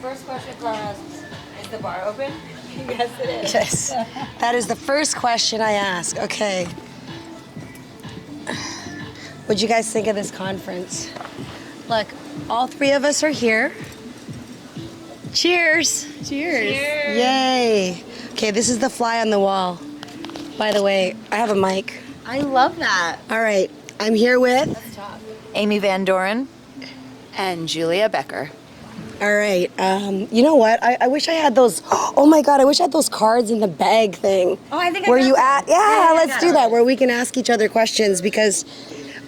First question class, is the bar open? Yes, it is. Yes. That is the first question I ask. Okay. What'd you guys think of this conference? Look, all three of us are here. Cheers. Cheers. Yay. Okay, this is the fly on the wall. By the way, I have a mic. I love that. All right, I'm here with... Amy Van Doren and Julia Becker. All right, you know what? I wish I had those... Oh my God, I wish I had those cards in the bag thing. Oh, I think I Where got you them. at? Yeah, let's do that, where we can ask each other questions, because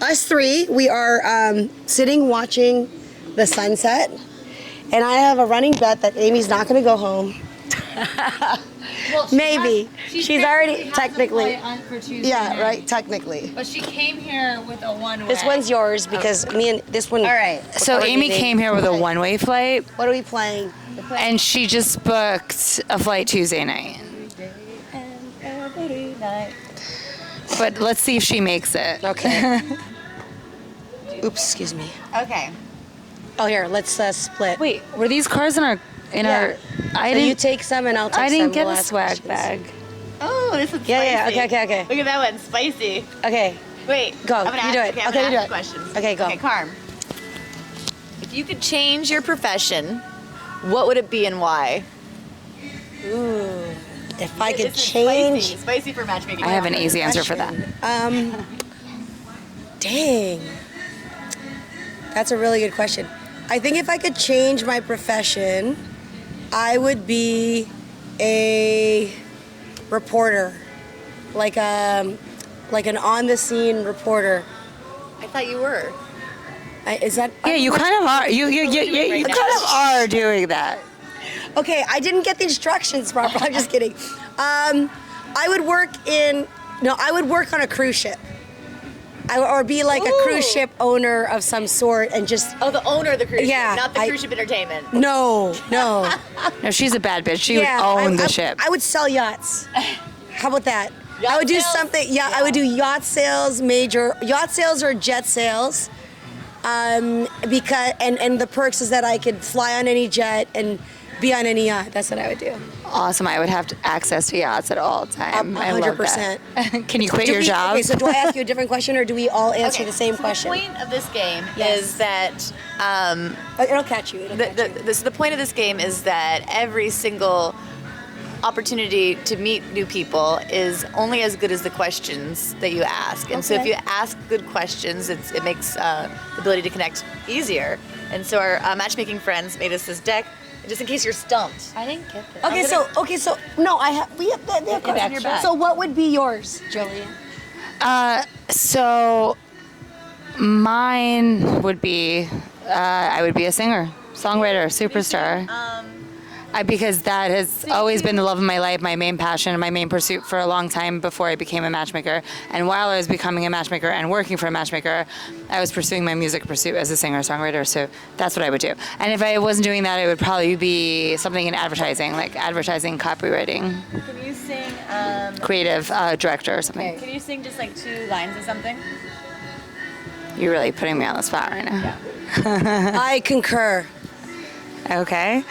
us three, we are sitting watching the sunset, and I have a running bet that Amy's not going to go home. Well, Maybe. She's already technically. For Tuesday Yeah, night. right, technically. But she came here with a one-way. This one's yours because me and this one. All right. So Amy came here with a one-way flight, What are we playing? and she just booked a flight Tuesday night. But let's see if she makes it. Okay. Oops, excuse me. Okay. Oh, here, let's split. Wait, were these cards in our Yeah. I So you didn't. take some and I'll take some. I didn't get We'll a ask swag questions. bag. Oh, this is Yeah, spicy. okay. Look at that one, spicy. Okay, Wait, go. I'm gonna You ask, do it. Okay, I'm Okay, gonna you do ask it. questions. Okay, go. Okay, Carm. If you could change your profession, what would it be and why? Ooh. If I could This is change. spicy for matchmaking. I have an easy answer for that. Dang. That's a really good question. I think if I could change my profession, I would be a reporter, like an on-the-scene reporter. I thought you were. Is that? Yeah, you kind of are. You right now. kind of are doing that. Okay, I didn't get the instructions properly. I'm just kidding. I would work on a cruise ship. Or be like a cruise Ooh. ship owner of some sort and just... Oh, the owner of the cruise Yeah, ship, not the I- cruise ship entertainment. No. No, she's a bad bitch. She Yeah, would own the I- ship. I would sell yachts. How about that? Yacht I would do sales? something. Yeah, I would do yacht sales, major yacht sales or jet sales. Because and the perks is that I could fly on any jet and be on any yacht. That's what I would do. Awesome. I would have access to yachts at all times. I love 100%. that. Can you quit your job? Okay, so do I ask you a different question or do we all answer the same question? The point of this game Yes. is that It'll catch you. the point of this game is that every single opportunity to meet new people is only as good as the questions that you ask. And so if Okay. you ask good questions, it makes the ability to connect easier. And so our matchmaking friends made us this deck, just in case you're stumped. I didn't get this. Okay, so no, they have It's in questions. your bag. So what would be yours, Julian? So mine would be, I would be a singer, songwriter, superstar. Because that has always been the love of my life, my main passion, and my main pursuit for a long time before I became a matchmaker. And while I was becoming a matchmaker and working for a matchmaker, I was pursuing my music pursuit as a singer-songwriter. So that's what I would do. And if I wasn't doing that, it would probably be something in advertising, like advertising copywriting, Can you sing? creative director or something. Can you sing just like 2 lines of something? You're really putting me on the spot right now. I concur. Okay.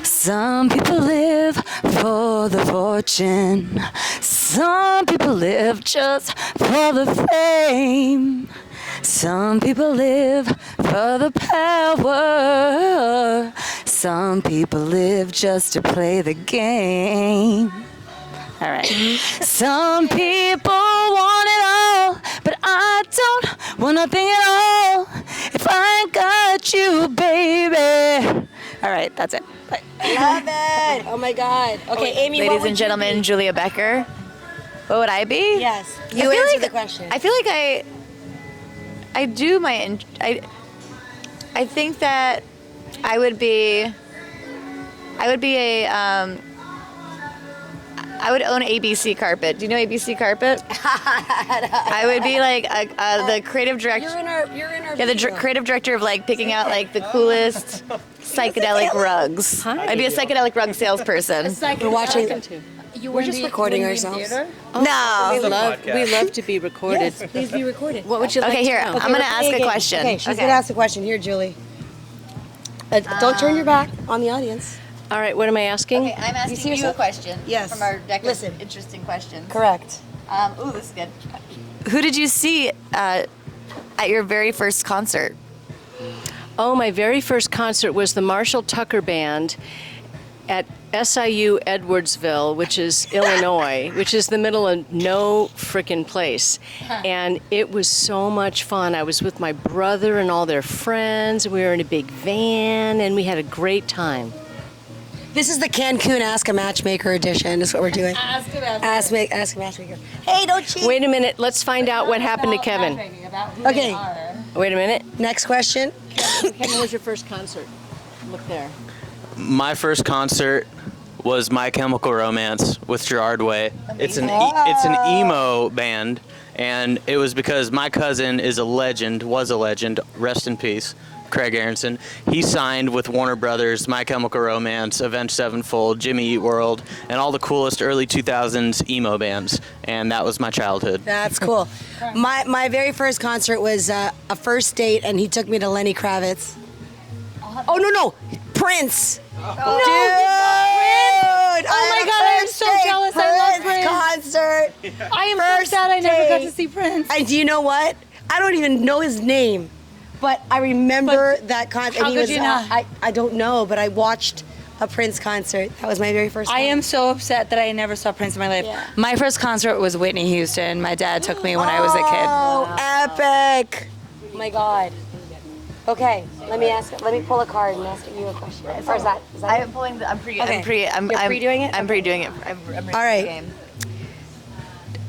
Some people live for the fortune. Some people live just for the fame. Some people live for the power. Some people live just to play the game. All right. Some people want it all, but I don't want nothing at all. If I got you, baby. All right, that's it. Bye. Love it. Oh my God. Okay, Amy. what Ladies would and you gentlemen, be? Julia Becker. What would I be? Yes. I You feel answer like- the question. I feel like I do my I think that I would be a I would own ABC Carpet. Do you know ABC Carpet? I would be like the creative director. You're in our. Yeah, the creative director of like picking out like the coolest psychedelic rugs. I'd be a psychedelic rug salesperson. We're watching. You We're just recording ourselves. No. We love to be recorded. Yes, please be recorded. What would you like Okay, here. to know? I'm gonna ask a question. Okay, she's gonna ask a question. Here, Julie. Don't turn your back on the audience. All right, what am I asking? Okay, I'm asking see you a yourself? question. Yes. From our deck Listen. of interesting questions. Correct. Ooh, this is good. Who did you see at your very first concert? Oh, my very first concert was the Marshall Tucker Band at SIU Edwardsville, which is Illinois, which is the middle of no frickin' place. And it was so much fun. I was with my brother and all their friends. We were in a big van, and we had a great time. This is the Cancun Ask a Matchmaker edition. Is what we're doing. Ask about Ask a Matchmaker. Hey, don't cheat. Wait a minute, let's find out what happened to Kevin. Okay. Wait a minute. Next question. Kevin, what was your first concert? Look there. My first concert was My Chemical Romance with Gerard Way. It's an emo band, and it was because my cousin is a legend, was a legend, rest in peace, Craig Aronson. He signed with Warner Brothers, My Chemical Romance, Avenged Sevenfold, Jimmy Eat World, and all the coolest early 2000s emo bands, and that was my childhood. That's cool. My very first concert was a first date, and he took me to Lenny Kravitz. Oh, no. Prince. Dude! Oh my God, I'm so jealous. I love Prince. Concert. I am First so sad I never got date. to see Prince. And do you know what? I don't even know his name, but I remember that concert. how could you not? I don't know, but I watched a Prince concert. That was my very first time. I am so upset that I never saw Prince in my life. Yeah. My first concert was Whitney Houston. My dad took me when I was a kid. Oh, epic. Oh my God. Okay, let me pull a card and ask you a question. Or is that I'm pulling. I'm pre. Okay. I'm pre. I'm. You're I'm pre-doing it? I'm pre-doing it. I'm All right. Game.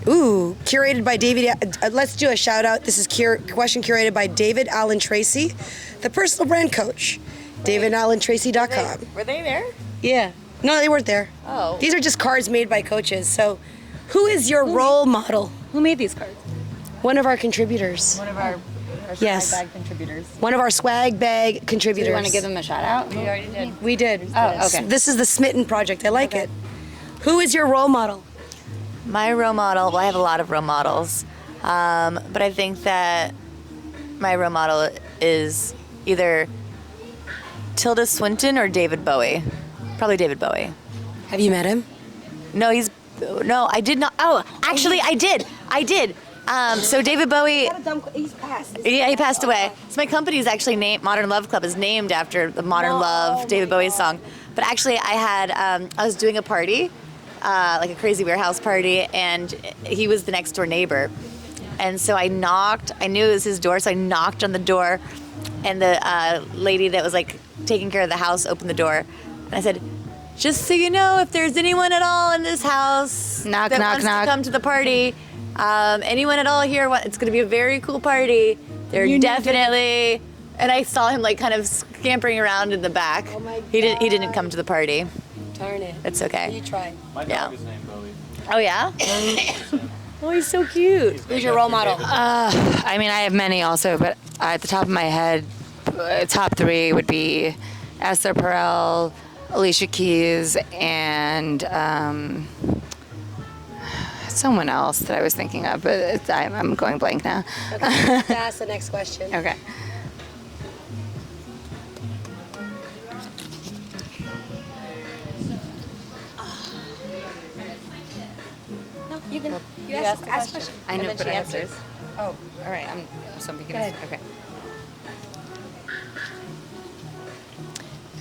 Ooh, curated by David. Let's do a shout out. This is question curated by David Allen Tracy, the personal brand coach. DavidAllenTracy.com. Were they there? Yeah. No, they weren't there. Oh. These are just cards made by coaches. So, who is your role model? Who made these cards? One of our contributors. One of our Yes. bag contributors. One of our swag bag Do contributors. you want to give them a shout out? We already did. We did. Oh, okay. This is the Smitten Project. I like it. Who is your role model? My role model. Well, I have a lot of role models, but I think that my role model is either Tilda Swinton or David Bowie. Probably David Bowie. Have you met him? No, I did not. Oh, actually, I did. So David Bowie. He's passed. Yeah, he passed away. So my company is actually named Modern Love Club is named after the Modern Love David Bowie song. But actually, I was doing a party, like a crazy warehouse party, and he was the next door neighbor. And so I knocked. I knew it was his door, so I knocked on the door, and the lady that was like taking care of the house opened the door, and I said, "Just so you know, if there's anyone at all in this house Knock, that knock, wants knock. to come to the party." Anyone at all here? It's going to be a very cool party. They're definitely. And I saw him like kind of scampering around in the back. Oh my He didn't come to the party. Darn it. It's okay. You tried. My Yeah. dog is named Bowie. Oh yeah. Oh, he's so cute. Who's your role model? I mean, I have many also, but at the top of my head, top three would be Esther Perel, Alicia Keys, and someone else that I was thinking of, but I'm going blank now. Okay, let's ask the next question. Okay. You can ask the question. I know, then but she I have to. answers. Oh, all right. So I'm beginning. Okay.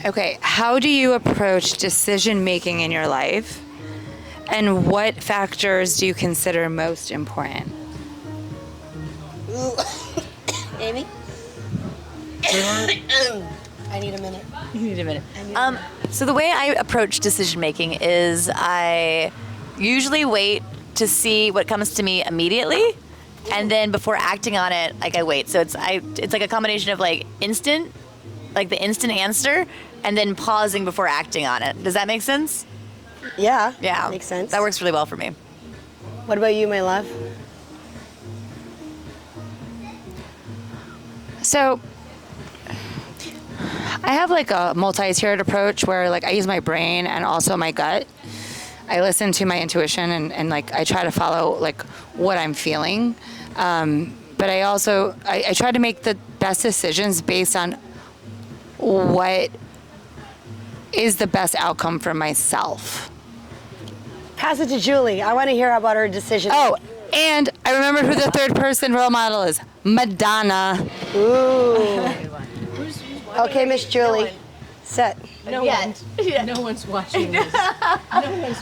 Okay. How do you approach decision making in your life, and what factors do you consider most important? Amy? I need a minute. You need a minute. So the way I approach decision making is I usually wait to see what comes to me immediately, and then before acting on it, like I wait. So it's like a combination of like the instant answer, and then pausing before acting on it. Does that make sense? Yeah. Yeah. Makes sense. That works really well for me. What about you, my love? So I have like a multi-tiered approach where like I use my brain and also my gut. I listen to my intuition and like I try to follow like what I'm feeling. But I also I try to make the best decisions based on what is the best outcome for myself. Pass it to Julie. I want to hear about her decision. Oh, and I remember who the third person role model is. Madonna. Ooh. Okay, Miss Julie. Set. No one's watching this.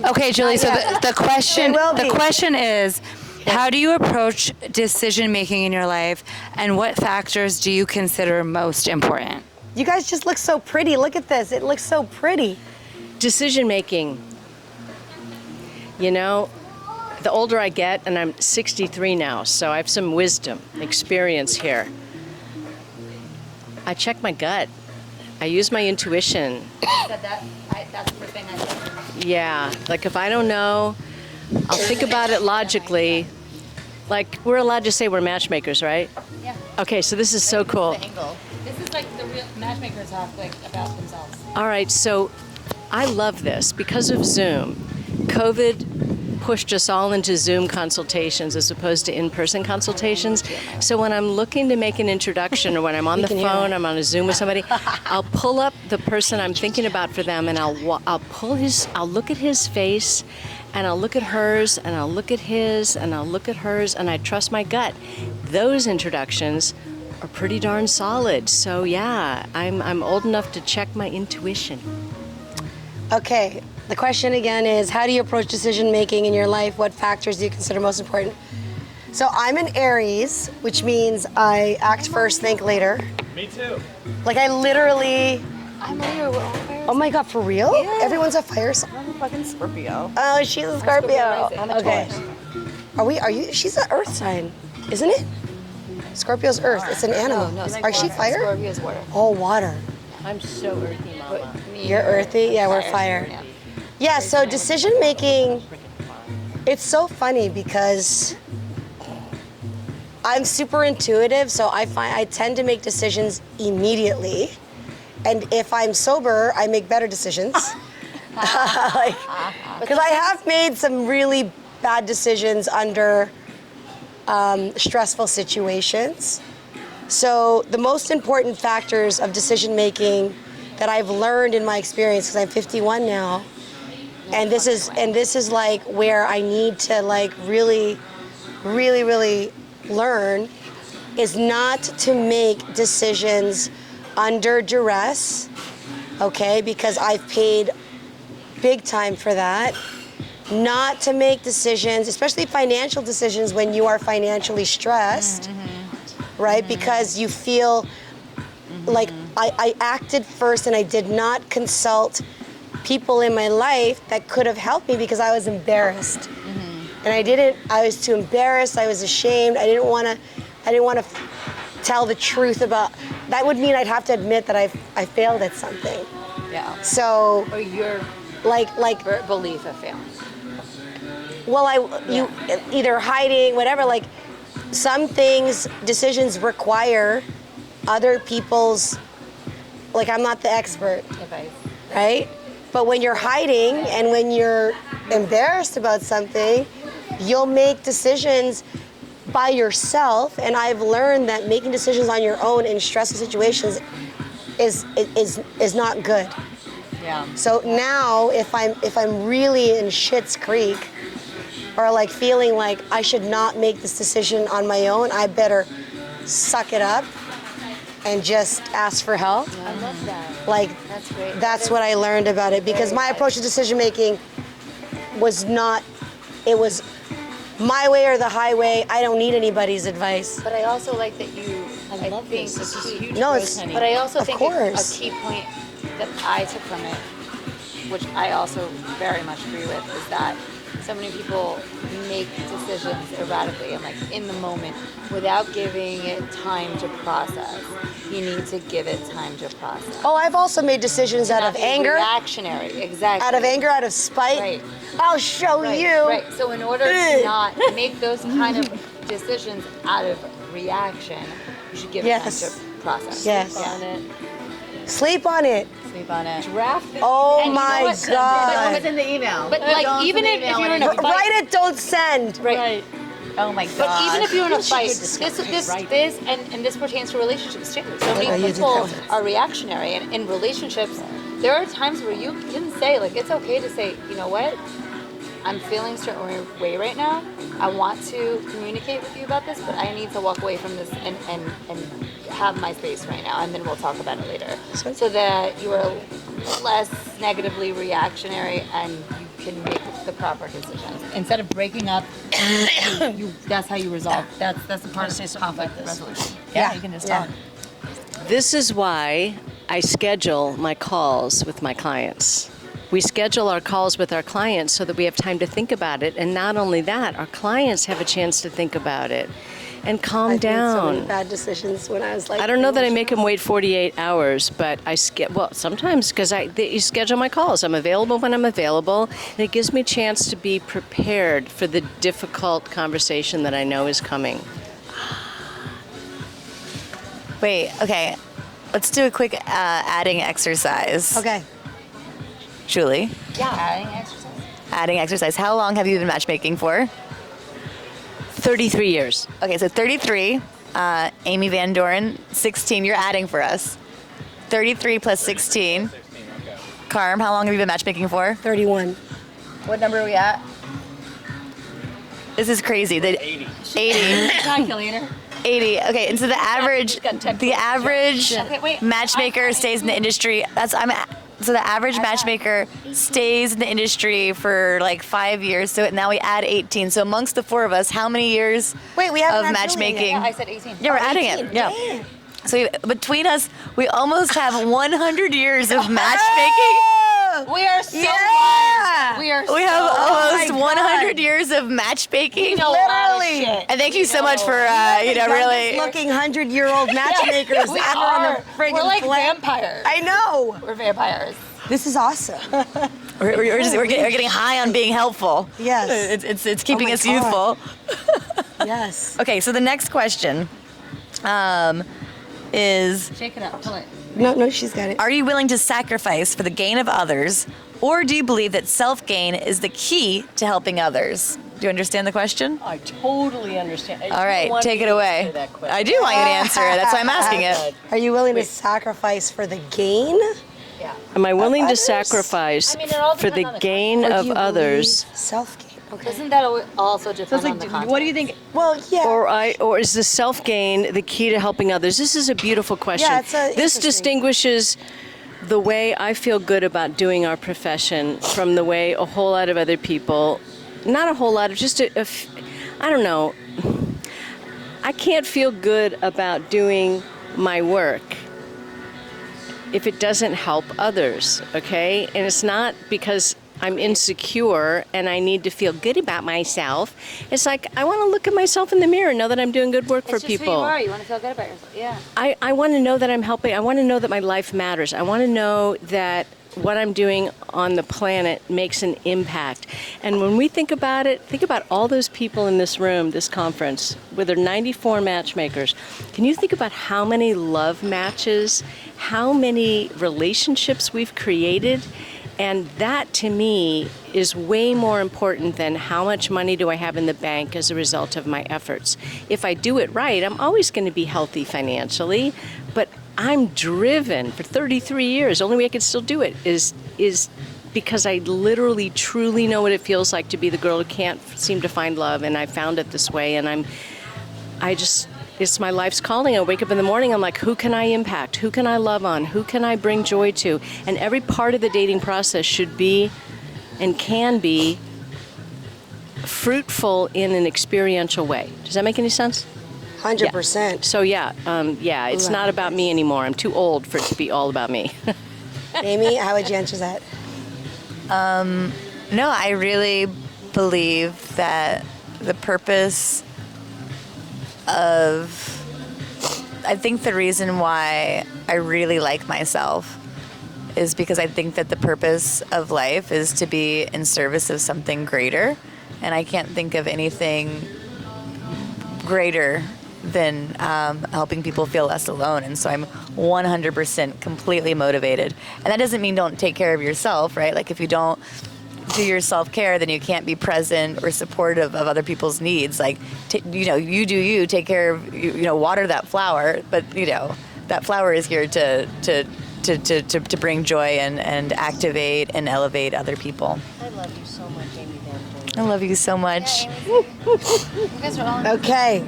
Okay, Julie, so the question They will be. the question is, how do you approach decision making in your life, and what factors do you consider most important? You guys just look so pretty. Look at this. It looks so pretty. Decision making. You know, the older I get, and I'm 63 now, so I have some wisdom, experience here. I check my gut. I use my intuition. That's the thing I said. Yeah, like if I don't know, I'll think about it logically. Like, we're allowed to say we're matchmakers, right? Yeah. Okay, so this is so cool. This is like the real matchmakers talk like about themselves. All right, so I love this because of Zoom. COVID pushed us all into Zoom consultations as opposed to in-person consultations. So when I'm looking to make an introduction or when I'm on the phone, I'm on a Zoom with somebody, I'll pull up the person I'm thinking about for them and I'll look at his face and I'll look at hers and I'll look at his and I'll look at hers and I trust my gut. Those introductions are pretty darn solid. So yeah, I'm old enough to check my intuition. Okay, the question again is, how do you approach decision making in your life? What factors do you consider most important? So I'm an Aries, which means I act first, think later. Me too. Like I literally, I'm Leo. We're all fire. oh my God, for real? Yeah. Everyone's a fire sign. I'm a fucking Scorpio. Oh, she's a Scorpio. rising. I'm a Okay. Taurus. Are you, she's an earth sign, isn't it? Scorpio's earth, it's an animal. No, Are she fire? Scorpio's water. Oh, water. I'm so earthy, Mama. You're earthy? Yeah, we're fire. Yeah. Yeah, so decision making, it's so funny because I'm super intuitive, so I tend to make decisions immediately. And if I'm sober, I make better decisions. Because I have made some really bad decisions under stressful situations. So the most important factors of decision making that I've learned in my experience, because I'm 51 now, and this is like where I need to like really learn, is not to make decisions under duress, okay? Because I've paid big time for that. Not to make decisions, especially financial decisions, when you are financially stressed, right? Because you feel like I acted first and I did not consult people in my life that could have helped me because I was embarrassed. And I was too embarrassed, I was ashamed, I didn't want to tell the truth about, that would mean I'd have to admit that I failed at something. Yeah. So, Or your like, belief of failing. well, you either hiding, whatever, like some things, decisions require other people's, like I'm not the expert, Advice. right? But when you're hiding and when you're embarrassed about something, you'll make decisions by yourself. And I've learned that making decisions on your own in stressful situations is not good. Yeah. So now, if I'm really in Schitt's Creek, or like feeling like I should not make this decision on my own, I better suck it up and just ask for help. I love that. Like That's great. that's what I learned about it, because my approach to decision making was not. It was my way or the highway. I don't need anybody's advice. But I also like that you. I love think this. This is the key- huge No, growth, it's- honey. But I also Of think course. a key point that I took from it, which I also very much agree with, is that so many people make decisions erratically and like in the moment without giving it time to process. You need to give it time to process. Oh, I've also made decisions out Not of be anger, reactionary, exactly. out of anger, out of spite. Right. I'll show Right, you. right. So in order to not make those kind of decisions out of reaction, you should give it Yes. time to process. Yes. Yeah. Sleep on it. Sleep on it. Oh And you know my what? God. in the email. But like even if you're in a fight, Write it, don't send. right. Oh my god. But even if you're in a fight, this pertains to relationships too. So many people are reactionary, and in relationships, there are times where you can say, like, it's okay to say, you know what, I'm feeling a certain way right now. I want to communicate with you about this, but I need to walk away from this and have my space right now, and then we'll talk about it later. So that you are less negatively reactionary and you can make the proper decisions. Instead of breaking up, that's how you resolve. That's the part of conflict resolution. Yeah, you can just talk. This is why I schedule my calls with my clients. We schedule our calls with our clients so that we have time to think about it. And not only that, our clients have a chance to think about it and calm down. Made so many bad decisions when I was like. I don't know that I make them wait 48 hours, but sometimes because you schedule my calls. I'm available when I'm available, and it gives me a chance to be prepared for the difficult conversation that I know is coming. Wait, okay. Let's do a quick adding exercise. Okay. Julie, Yeah. Adding exercise. adding exercise. How long have you been matchmaking for? 33 years. Okay, so 33. Amy Van Doren, 16. You're adding for us. 33 plus 16. Carm, how long have you been matchmaking for? 31. What number are we at? This is crazy. 80. 80. Calculator. 80. Okay, and so the average Okay, wait. matchmaker stays in the industry. So the average matchmaker stays in the industry for like 5 years. So now we add 18. So amongst the four of us, how many years Wait, we haven't of had Julia matchmaking? Yeah, I said 18. Yeah, we're adding 18. it. Yeah. Damn. So between us, we almost have 100 years of matchmaking. We are so Yeah. wise. We have almost my 100 God. years of matchmaking. We know a lot of Literally. shit. And thank you so much for really. looking 100-year-old matchmakers We ever on are. the friggin' We're like planet. vampires. I know. We're vampires. This is awesome. We're getting high on being helpful. Yes. It's keeping my us God. youthful. Yes. Okay, so the next question is: Shake it up. Pull it. No, she's got it. are you willing to sacrifice for the gain of others, or do you believe that self-gain is the key to helping others? Do you understand the question? I totally understand. All right, take it away. I do want you to answer it. That's why I'm asking it. Are you willing to sacrifice for the gain? Am I willing to others? sacrifice I mean, it all for the depends on the gain Or do of you others? believe self-gain. Okay. Doesn't that also depend on the context? What do you think? Well, yeah. Or is the self-gain the key to helping others? This is a beautiful question. Yeah, it's this interesting. distinguishes the way I feel good about doing our profession from the way a whole lot of other people, not a whole lot of, just I don't know. I can't feel good about doing my work if it doesn't help others, okay? And it's not because I'm insecure and I need to feel good about myself. It's like I want to look at myself in the mirror and know that I'm doing good work for It's just people. who you are. You want to feel good about yourself. Yeah. I want to know that I'm helping. I want to know that my life matters. I want to know that what I'm doing on the planet makes an impact. And when we think about it, think about all those people in this room, this conference, where there are 94 matchmakers. Can you think about how many love matches, how many relationships we've created? And that, to me, is way more important than how much money do I have in the bank as a result of my efforts. If I do it right, I'm always going to be healthy financially, but I'm driven for 33 years. The only way I can still do it is because I literally, truly know what it feels like to be the girl who can't seem to find love, and I found it this way, and it's my life's calling. I wake up in the morning, I'm like, who can I impact? Who can I love on? Who can I bring joy to? And every part of the dating process should be and can be fruitful in an experiential way. Does that make any sense? 100%. So it's not about me anymore. I'm too old for it to be all about me. Amy, how would you answer that? No, I really believe that the purpose I think the reason why I really like myself is because I think that the purpose of life is to be in service of something greater, and I can't think of anything greater than helping people feel less alone. And so I'm 100% completely motivated. And that doesn't mean don't take care of yourself, right? Like if you don't do your self-care, then you can't be present or supportive of other people's needs. Like, you do you, take care of, water that flower, but, that flower is here to bring joy and activate and elevate other people. I love you so much, Amy Van I love you so much. You guys are all Okay.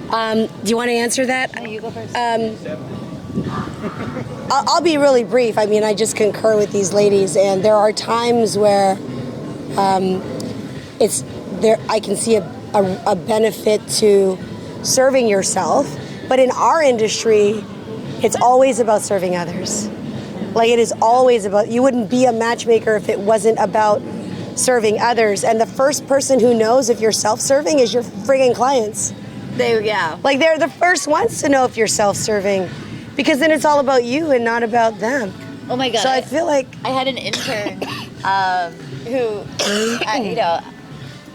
Do you want to answer that? No, you go first. I'll be really brief. I mean, I just concur with these ladies, and there are times where it's there. I can see a benefit to serving yourself, but in our industry, it's always about serving others. Like, it is always about. You wouldn't be a matchmaker if it wasn't about serving others. And the first person who knows if you're self-serving is your friggin' clients. Like, they're the first ones to know if you're self-serving, because then it's all about you and not about them. Oh my God. So I feel like I had an intern who,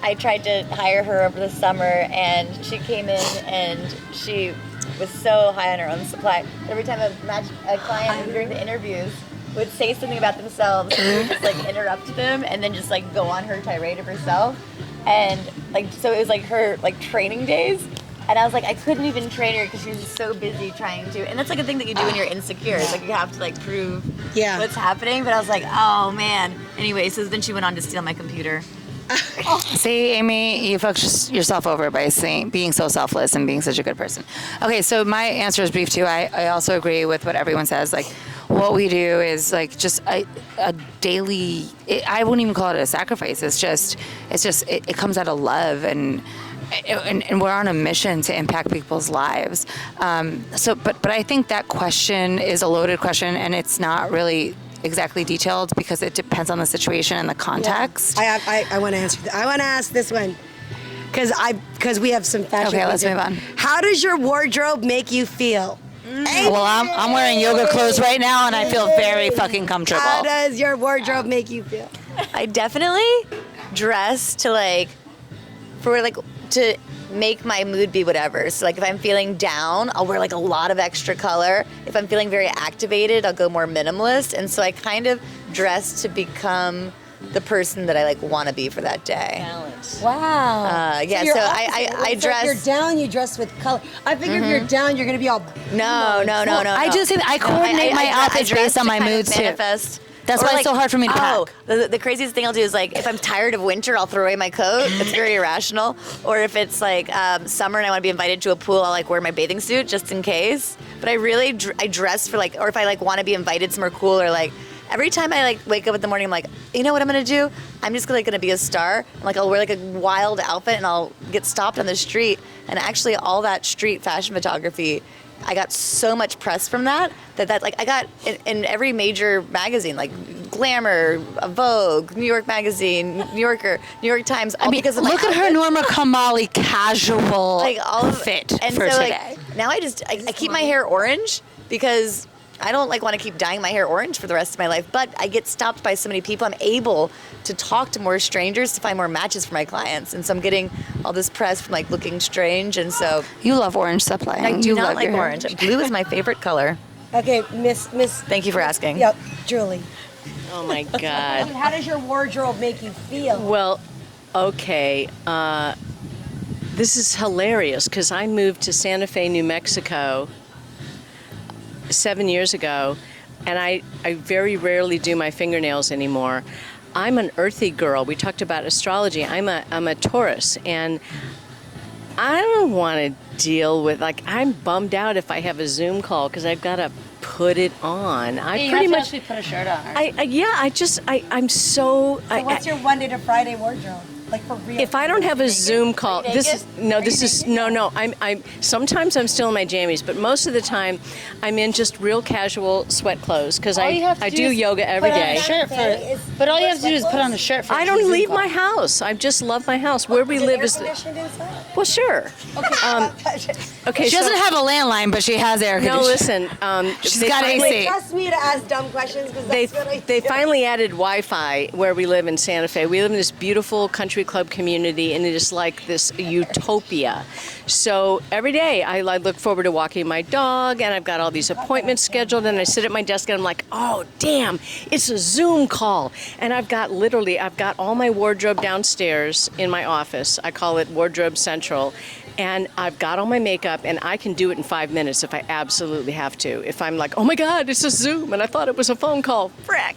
I tried to hire her over the summer, and she came in and she was so high on her own supply. Every time a client during the interviews would say something about themselves, she would just like interrupt them and then just like go on her tirade of herself. And like, so it was like her like training days. And I was like, I couldn't even train her because she was just so busy trying to. And that's like a thing that you do when you're insecure. It's like you have to like prove what's happening. But I was like, oh man. Anyway, so then she went on to steal my computer. See, Amy, you fucked yourself over by being so selfless and being such a good person. Okay, so my answer is brief too. I also agree with what everyone says. Like, what we do is like just a daily. I wouldn't even call it a sacrifice. It comes out of love and we're on a mission to impact people's lives. But I think that question is a loaded question, and it's not really exactly detailed because it depends on the situation and the context. I want to answer. I want to ask this one because we have some fashion. Okay, let's move on. How does your wardrobe make you feel? Well, I'm wearing yoga clothes right now, and I feel very fucking comfortable. How does your wardrobe make you feel? I definitely dress to to make my mood be whatever. So like if I'm feeling down, I'll wear like a lot of extra color. If I'm feeling very activated, I'll go more minimalist. And so I kind of dress to become the person that I like want to be for that day. Balance. Wow. Yeah, you're so opposite. I It's dress. Like you're down, you dress with color. I figure if you're down, you're gonna be all. No. I just think I coordinate my outfits dress based on to my kind of moods too. manifest. That's Or why it's so hard for me to pack. The craziest thing I'll do is like if I'm tired of winter, I'll throw away my coat. It's very irrational. Or if it's like summer and I want to be invited to a pool, I'll like wear my bathing suit just in case. But I really I dress for like, or if I like want to be invited somewhere cool, or like every time I like wake up in the morning, I'm like, you know what I'm gonna do? I'm just gonna be a star. And, like I'll wear like a wild outfit and I'll get stopped on the street. And actually, all that street fashion photography, I got so much press from that like I got in every major magazine, like Glamour, Vogue, New York Magazine, New Yorker, New York Times. All because of my look at her outfits. Norma Kamali casual Like all of fit and for so today. like now I keep my hair orange because I don't like want to keep dyeing my hair orange for the rest of my life, but I get stopped by so many people. I'm able to talk to more strangers to find more matches for my clients, and so I'm getting all this press from like looking strange. And so You love orange supply. I do You not love like your hair. orange. Blue is my favorite color. Okay, Miss. Thank you for asking. Yep, Julie. Oh my God. How does your wardrobe make you feel? Well, okay. This is hilarious because I moved to Santa Fe, New Mexico 7 years ago, and I very rarely do my fingernails anymore. I'm an earthy girl. We talked about astrology. I'm a Taurus, and I don't want to deal with, like, I'm bummed out if I have a Zoom call because I've got to put it on. I pretty much actually put a shirt on. I'm so. So what's your Monday to Friday wardrobe? Like for real? If I don't have a Zoom call, I'm sometimes I'm still in my jammies, but most of the time I'm in just real casual sweat clothes because I do yoga every day. But all you have to do is put on a shirt for I don't leave my house. I just love my house. Where we live is conditioned inside? well, sure. Okay, She doesn't have a landline, but she has air No, conditioning. listen. She's got AC. Trust me to ask dumb questions because They that's what I they do. finally added Wi-Fi where we live in Santa Fe. We live in this beautiful country country club community, and it is like this utopia. So every day I look forward to walking my dog, and I've got all these appointments scheduled, and I sit at my desk and I'm like, oh, damn, it's a Zoom call. And I've got all my wardrobe downstairs in my office. I call it Wardrobe Central. And I've got all my makeup, and I can do it in 5 minutes if I absolutely have to. If I'm like, oh my God, it's a Zoom, and I thought it was a phone call. Frick.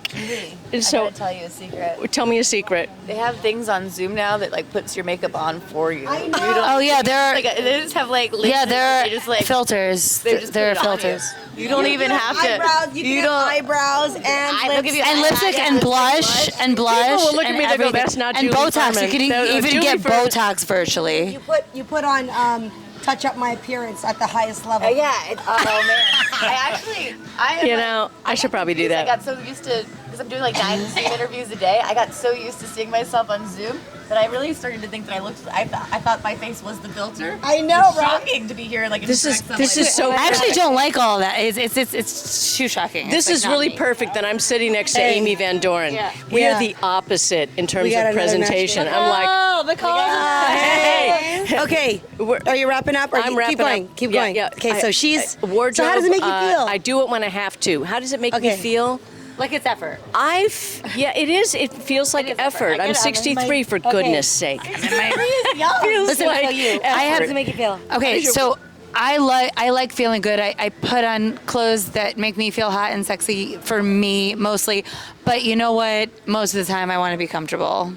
And so, I gotta tell you a secret. tell me a secret. They have things on Zoom now that like puts your makeup on for you. I know. Oh yeah, there are. Like they just have like links Yeah, and there they just like filters. they just There are put it on filters. You don't even have to. Eyebrows, you can have eyebrows and they'll give lips. you And lipstick and blush and blush. People will look at and me, they go, everything. "That's not And Julie Botox. Furman." You can No, even Julie get Furman. Botox virtually. You put on touch up my appearance at the highest level. Yeah. Oh man. I should probably do I that. got so used to because I'm doing like 9 Zoom interviews a day. I got so used to seeing myself on Zoom that I really started to think that I thought my face was the filter. I know, It's right? shocking to be here like This is so. I actually don't like all of that. It's too shocking. This It's is like not really me. perfect that I'm sitting next to Hey. Amy Van Doren. Yeah. We Yeah. are the opposite in terms got of another presentation. matchmaker. I'm like, Oh, the call. hey. Okay, are you wrapping up? Or I'm wrapping keep going. up. Keep Yeah, going. yeah. Okay, so she's. wardrobe. So how does it make you feel? I do it when I have to. How does it make me Okay. feel? Like it's effort. It is. It feels like is effort. effort. I I'm get it. I'm in 63 for goodness sake. Feels Listen, like I'll tell you. How does effort. it make you feel? Okay, so I like feeling good. I put on clothes that make me feel hot and sexy for me mostly. But you know what? Most of the time I want to be comfortable.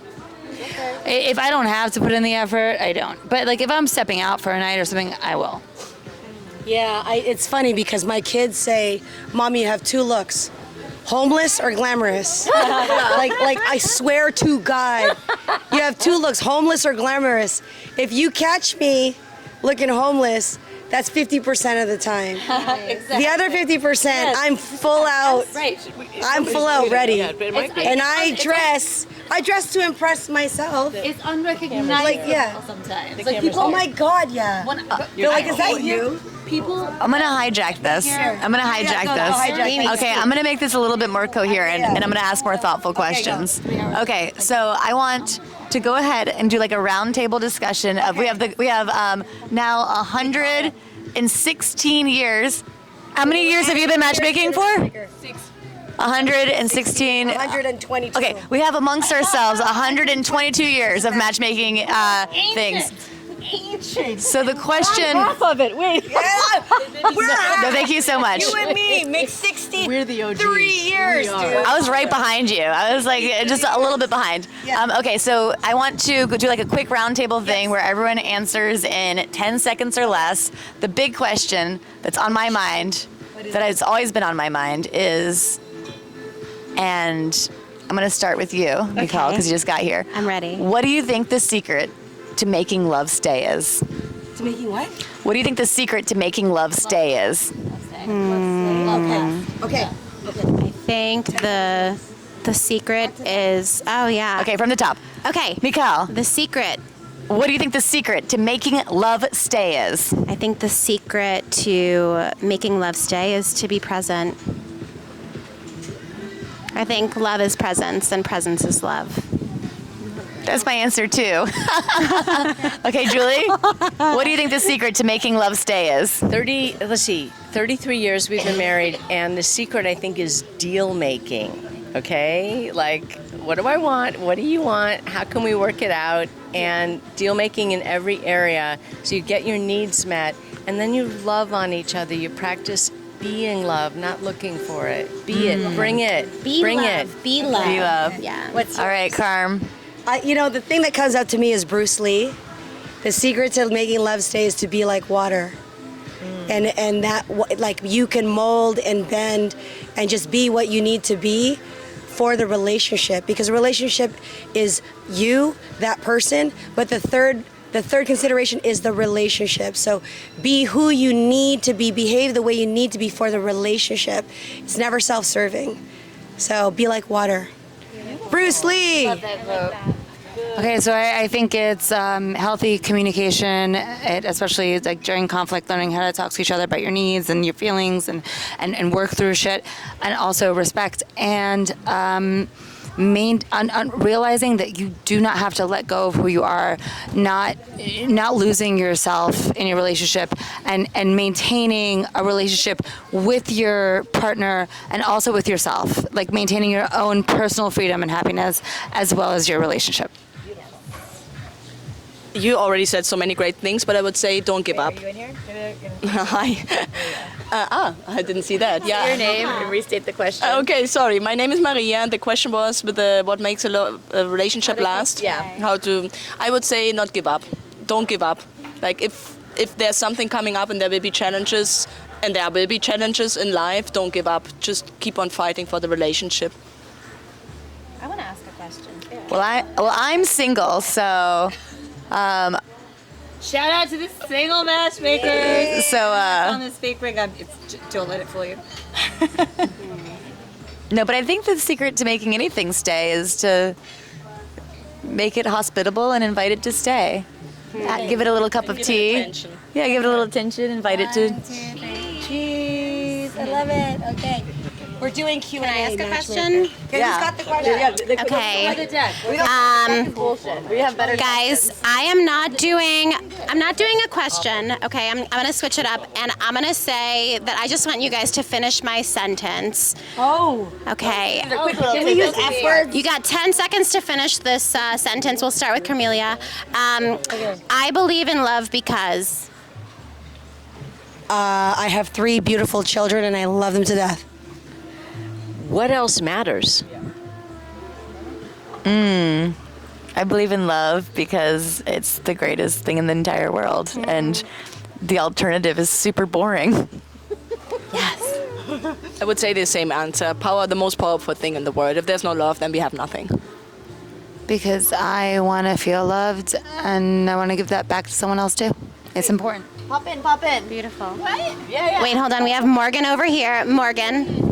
If I don't have to put in the effort, I don't. But like if I'm stepping out for a night or something, I will. Yeah, it's funny because my kids say, "Mommy, you have two looks, homeless or glamorous." like I swear to God, you have two looks, homeless or glamorous. If you catch me looking homeless, that's 50% of the time. Exactly. The other 50%, I'm full out. Right. I'm full out ready. Yeah, but it might be. And I dress to impress myself. It's unrecognizable Like, yeah. sometimes. The Like camera's people. Oh my God, yeah. They're like, is that you? People. I'm gonna hijack this. I'm gonna hijack this. Okay, I'm gonna make this a little bit more coherent, and I'm gonna ask more thoughtful questions. Okay, so I want to go ahead and do like a roundtable discussion of we have now 116 years. How many years have you been matchmaking for? 116. 122. Okay, we have amongst ourselves 122 years of matchmaking things. So the question. Half of it. Wait. No, thank you so much. You and me make 63 We're the OGs. years, We are. dude. I was right behind you. I was like just a little bit behind. Yeah. Okay, so I want to do like a quick roundtable thing where everyone answers in 10 seconds or less. The big question that's on my mind, that has always been on my mind, is, and I'm going to start with you, Nicole, because you just got here. I'm ready. What do you think the secret to making love stay is? To making what? What do you think the secret to making love stay is? Okay. I think the secret is Okay, from the top. Okay. Mikal, The secret. what do you think the secret to making love stay is? I think the secret to making love stay is to be present. I think love is presence and presence is love. That's my answer too. Okay, Julie, what do you think the secret to making love stay is? 33 years we've been married, and the secret, I think, is deal making. Okay? Like, what do I want? What do you want? How can we work it out? And deal making in every area so you get your needs met, and then you love on each other. You practice being love, not looking for it. Be it, bring it, bring it. Be love. Be love. Yeah. All right, Carm. The thing that comes up to me is Bruce Lee. The secret to making love stay is to be like water. And that, like, you can mold and bend and just be what you need to be for the relationship. Because a relationship is you, that person, but the third consideration is the relationship. So be who you need to be, behave the way you need to be for the relationship. It's never self-serving. So be like water. Bruce Lee. Okay, so I think it's healthy communication, especially like during conflict, learning how to talk to each other about your needs and your feelings and work through shit, and also respect. And realizing that you do not have to let go of who you are, not losing yourself in your relationship, and maintaining a relationship with your partner and also with yourself, like maintaining your own personal freedom and happiness as well as your relationship. You already said so many great things, but I would say don't give up. Are you in here? Hi. I didn't see that. Yeah. Your name and restate the question. Okay, sorry. My name is Maria, and the question was with what makes a relationship last. Yeah. I would say not give up. Don't give up. Like if there's something coming up and there will be challenges, and there will be challenges in life, don't give up. Just keep on fighting for the relationship. I want to ask a question. Well, I'm single, so. Shout out to the single matchmakers. So, on this fake ring, don't let it fool you. no, but I think the secret to making anything stay is to make it hospitable and invite it to stay. Give it a little cup of tea. attention. Yeah, give it a little attention, invite it to. Cheese. I love it. Okay. We're doing Q&A. Can I ask a matchmaker. question? Okay, who's got the question? Okay. Bullshit. We have better. Guys, I'm not doing a question. Okay, I'm gonna switch it up, and I'm gonna say that I just want you guys to finish my sentence. Oh. Okay. Can we use F words? You got 10 seconds to finish this sentence. We'll start with Cornelia. I believe in love because. I have 3 beautiful children and I love them to death. What else matters? I believe in love because it's the greatest thing in the entire world, and the alternative is super boring. Yes. I would say the same answer. Power, the most powerful thing in the world. If there's no love, then we have nothing. Because I want to feel loved and I want to give that back to someone else too. It's important. Pop in. Beautiful. What? Yeah. Wait, hold on. We have Morgan over here. Morgan.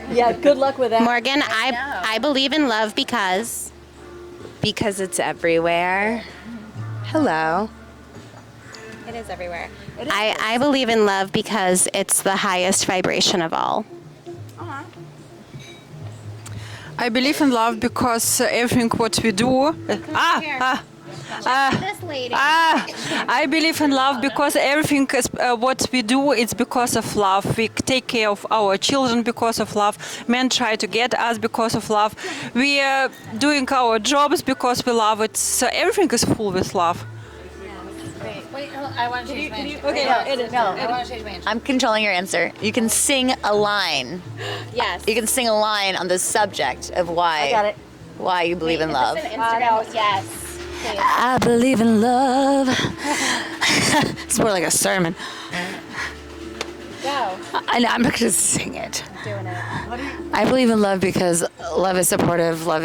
Yeah, good luck with that. Morgan, I believe in love because. Because it's everywhere. Hello. It is everywhere. I believe in love because it's the highest vibration of all. I believe in love because everything what we do. This lady. I believe in love because everything is, what we do is because of love. We take care of our children because of love. Men try to get us because of love. We are doing our jobs because we love it. So everything is full with love. Wait, I want to change my answer. Okay, I want to change my answer. I'm controlling your answer. You can sing a line. Yes. You can sing a line on the subject of why. I got it. Why you believe in love. Instagram. Yes. I believe in love. It's more like a sermon. Go. I'm not going to sing it. Doing it. I believe in love because love is supportive. Love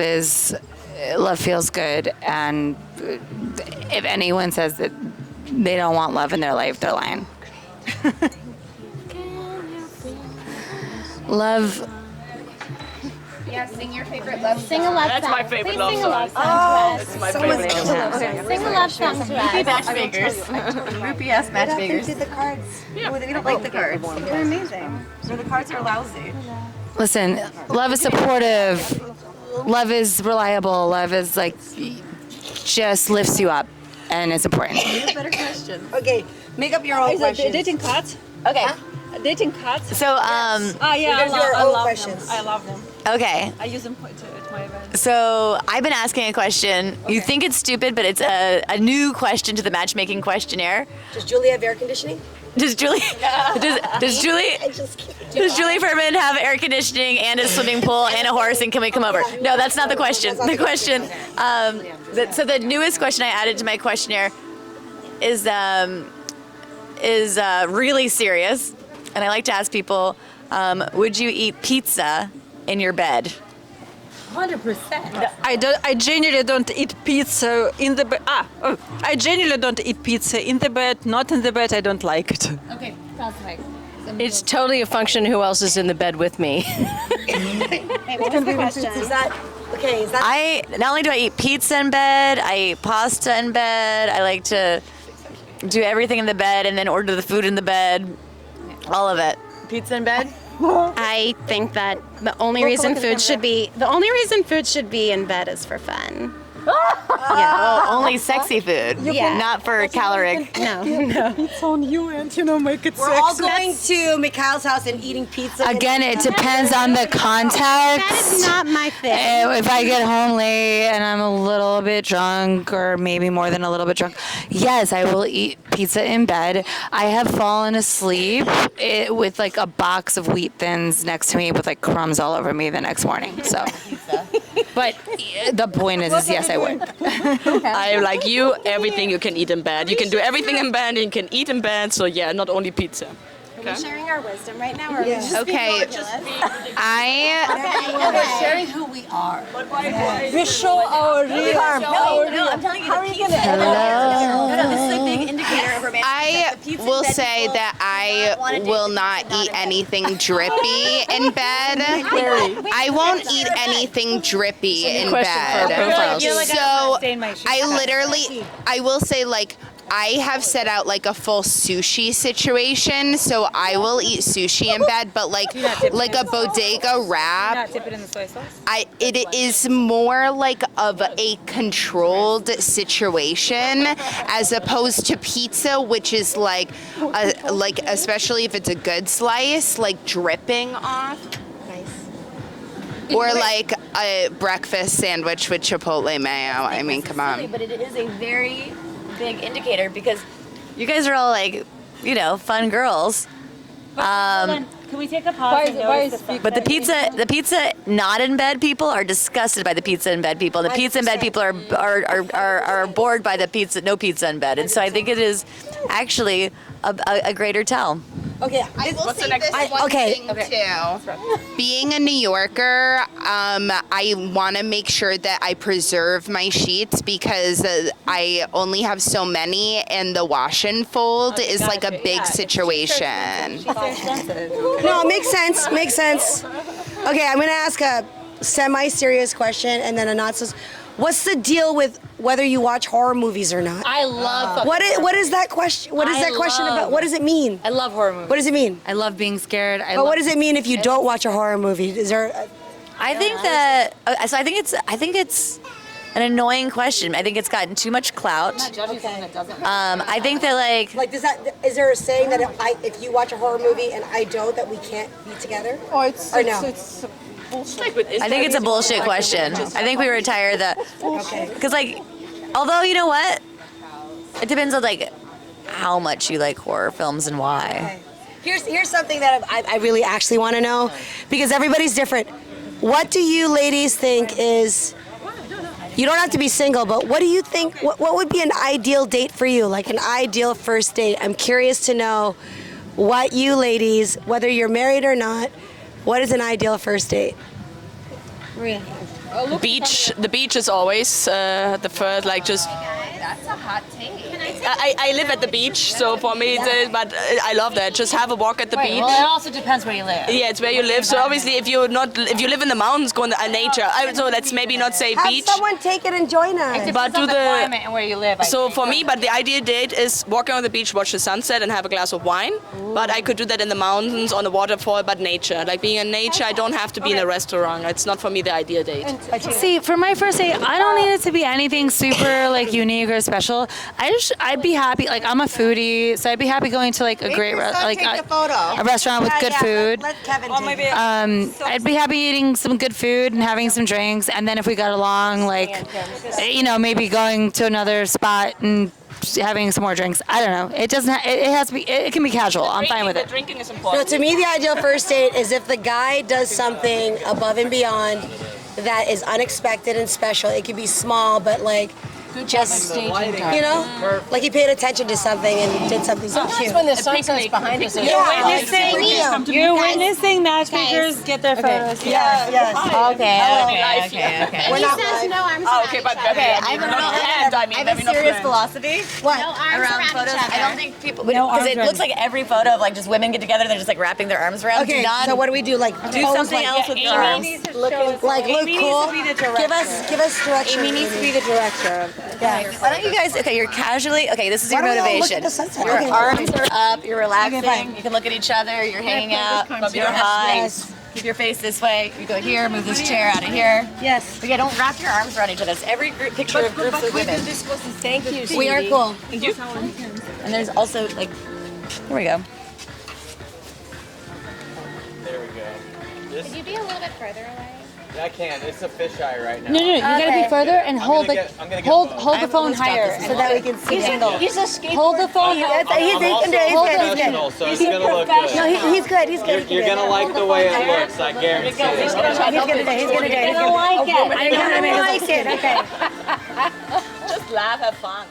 feels good. And if anyone says that they don't want love in their life, they're lying. Love. Yeah, sing your favorite love song. Sing a love That's song. my favorite Please love sing song. a love song to us. My favorite. Sing a love song to us. Matchmakers. Groupie ass matchmakers. Did the cards. Yeah. We don't like the cards. They're amazing. So the cards are lousy. Listen, love is supportive. Love is reliable. Love is like just lifts you up, and it's important. Okay, make up your own questions. Dating cards? Okay. Dating cards? So, Yeah, I love, your own questions. I love them. okay. I use them at my events. So I've been asking a question. You think it's stupid, but it's a new question to the matchmaking questionnaire. Does Julie have air conditioning? Does Julie does Julie Furman have air conditioning and a swimming pool and a horse, and can we come over? No, that's not the question. The question. So the newest question I added to my questionnaire is really serious, and I like to ask people: would you eat pizza in your bed? 100%. I generally don't eat pizza in the bed. I generally don't eat pizza in the bed. Not in the bed. I don't like it. Okay, pass the mic. It's totally a function who else is in the bed with me. Wait, what was the question? Is that okay? Is that I not only do I eat pizza in bed, I eat pasta in bed. I like to do everything in the bed and then order the food in the bed. All of it. Pizza in bed? I think that the only reason food should be in bed is for fun. Oh, only sexy food. Yeah. Not for caloric. No. It's on you and make it We're all going to Mikhail's house and eating pizza. Again, it depends on the context. That is not my thing. If I get home late and I'm a little bit drunk, or maybe more than a little bit drunk, yes, I will eat pizza in bed. I have fallen asleep with like a box of wheat thins next to me with like crumbs all over me the next morning. So, but the point is yes, I would. I like you. Everything you can eat in bed. You can do everything in bed. And you can eat in bed. So yeah, not only pizza. Are we sharing our wisdom right now? Or Okay, I sharing who we are. We show our real No, I'm telling you. How are you gonna? No, this is a big indicator of romantic. I will say that I will not eat anything drippy in bed. I won't eat anything drippy in bed. So I will say like, I have set out like a full sushi situation, so I will eat sushi in bed, but like a bodega wrap. Not dip it in the soy sauce? It is more like of a controlled situation as opposed to pizza, which is like especially if it's a good slice, like dripping off. Or like a breakfast sandwich with Chipotle mayo. I mean, come on. But it is a very big indicator because you guys are all like, fun girls. Can we take a pause and notice the fact But that the pizza not in bed people are disgusted by the pizza in bed people. The pizza in bed people are bored by the no pizza in bed. And so I think it is actually a greater tell. Okay, I will say this one thing too. Being a New Yorker, I want to make sure that I preserve my sheets because I only have so many, and the wash and fold is like a big situation. No, makes sense. Makes sense. Okay, I'm gonna ask a semi-serious question and then a not so. What's the deal with whether you watch horror movies or not? I love. What is that question? What is that question about? What does it mean? I love horror movies. What does it mean? I love being scared. But what does it mean if you don't watch a horror movie? Is there? I think that. So I think it's an annoying question. I think it's gotten too much clout. I think that Like, is there a saying that if you watch a horror movie and I don't, that we can't be together? Oh, it's I think it's a bullshit question. I think we retire the. Because although you know what, it depends on how much you like horror films and why. Here's something that I really actually want to know, because everybody's different. What do you ladies think is? You don't have to be single, but what do you think? What would be an ideal date for you? Like an ideal first date? I'm curious to know what you ladies, whether you're married or not, what is an ideal first date? Beach. The beach is always the first, just. That's a hot take. I live at the beach, so for me, but I love that. Just have a walk at the beach. Well, it also depends where you live. Yeah, it's where you live. So obviously, if you live in the mountains, go in the nature. So let's maybe not say Have beach. someone take it and join us. But do the climate and where you live. So for me, but the ideal date is walking on the beach, watch the sunset, and have a glass of wine. But I could do that in the mountains, on a waterfall, but nature. Like being in nature, I don't have to be in a restaurant. It's not for me the ideal date. See, for my first date, I don't need it to be anything super unique or special. I'd be happy. I'm a foodie, so I'd be happy going to a great a restaurant with good food. Let Kevin take it. I'd be happy eating some good food and having some drinks, and then if we got along, maybe going to another spot and having some more drinks. I don't know. It doesn't. It has to be. It can be casual. I'm fine with it. Drinking is important. So to me, the ideal first date is if the guy does something above and beyond that is unexpected and special. It can be small, but just he paid attention to something and did something so cute. That's when the sun sets behind us. You're witnessing matchmakers get their photos. Yes. Okay. We're not says live. no arms Okay, but I have a serious philosophy What? No arms around around photos. each other. I don't think people, because it looks like every photo of just women get together, they're just wrapping their arms around. Okay, Do not so what do we do? do something else with your arms. Look cool. Give us direction. Amy needs to be the director. Yeah. Why don't you guys? Okay, you're casually. Okay, this is your Why don't we all look motivation. at the sunset? Your Okay. arms are up. You're relaxing. Okay, fine. You can look at each other. You're hanging out. You're high. Yes. Keep your face this way. You go here. Move this chair out of here. Yes. But yeah, don't wrap your arms around each other. It's every group picture of groups of women. Thank you. We are cool. And there's also like, here we go. There we go. This, Could you be a little bit further away? I can. It's a fisheye right now. No, you gotta be further and hold I'm gonna get hold both. the phone higher So that we can see the angle. He's a skateboard. Hold the phone. He I'm can do also it. He's good. He's professional, good. so it's gonna look good. No, he's good. He's good. You're gonna like the way it looks. I guarantee it. He's gonna do it. He's gonna do it. I don't like it. I don't like it. Okay. Just laugh, have fun.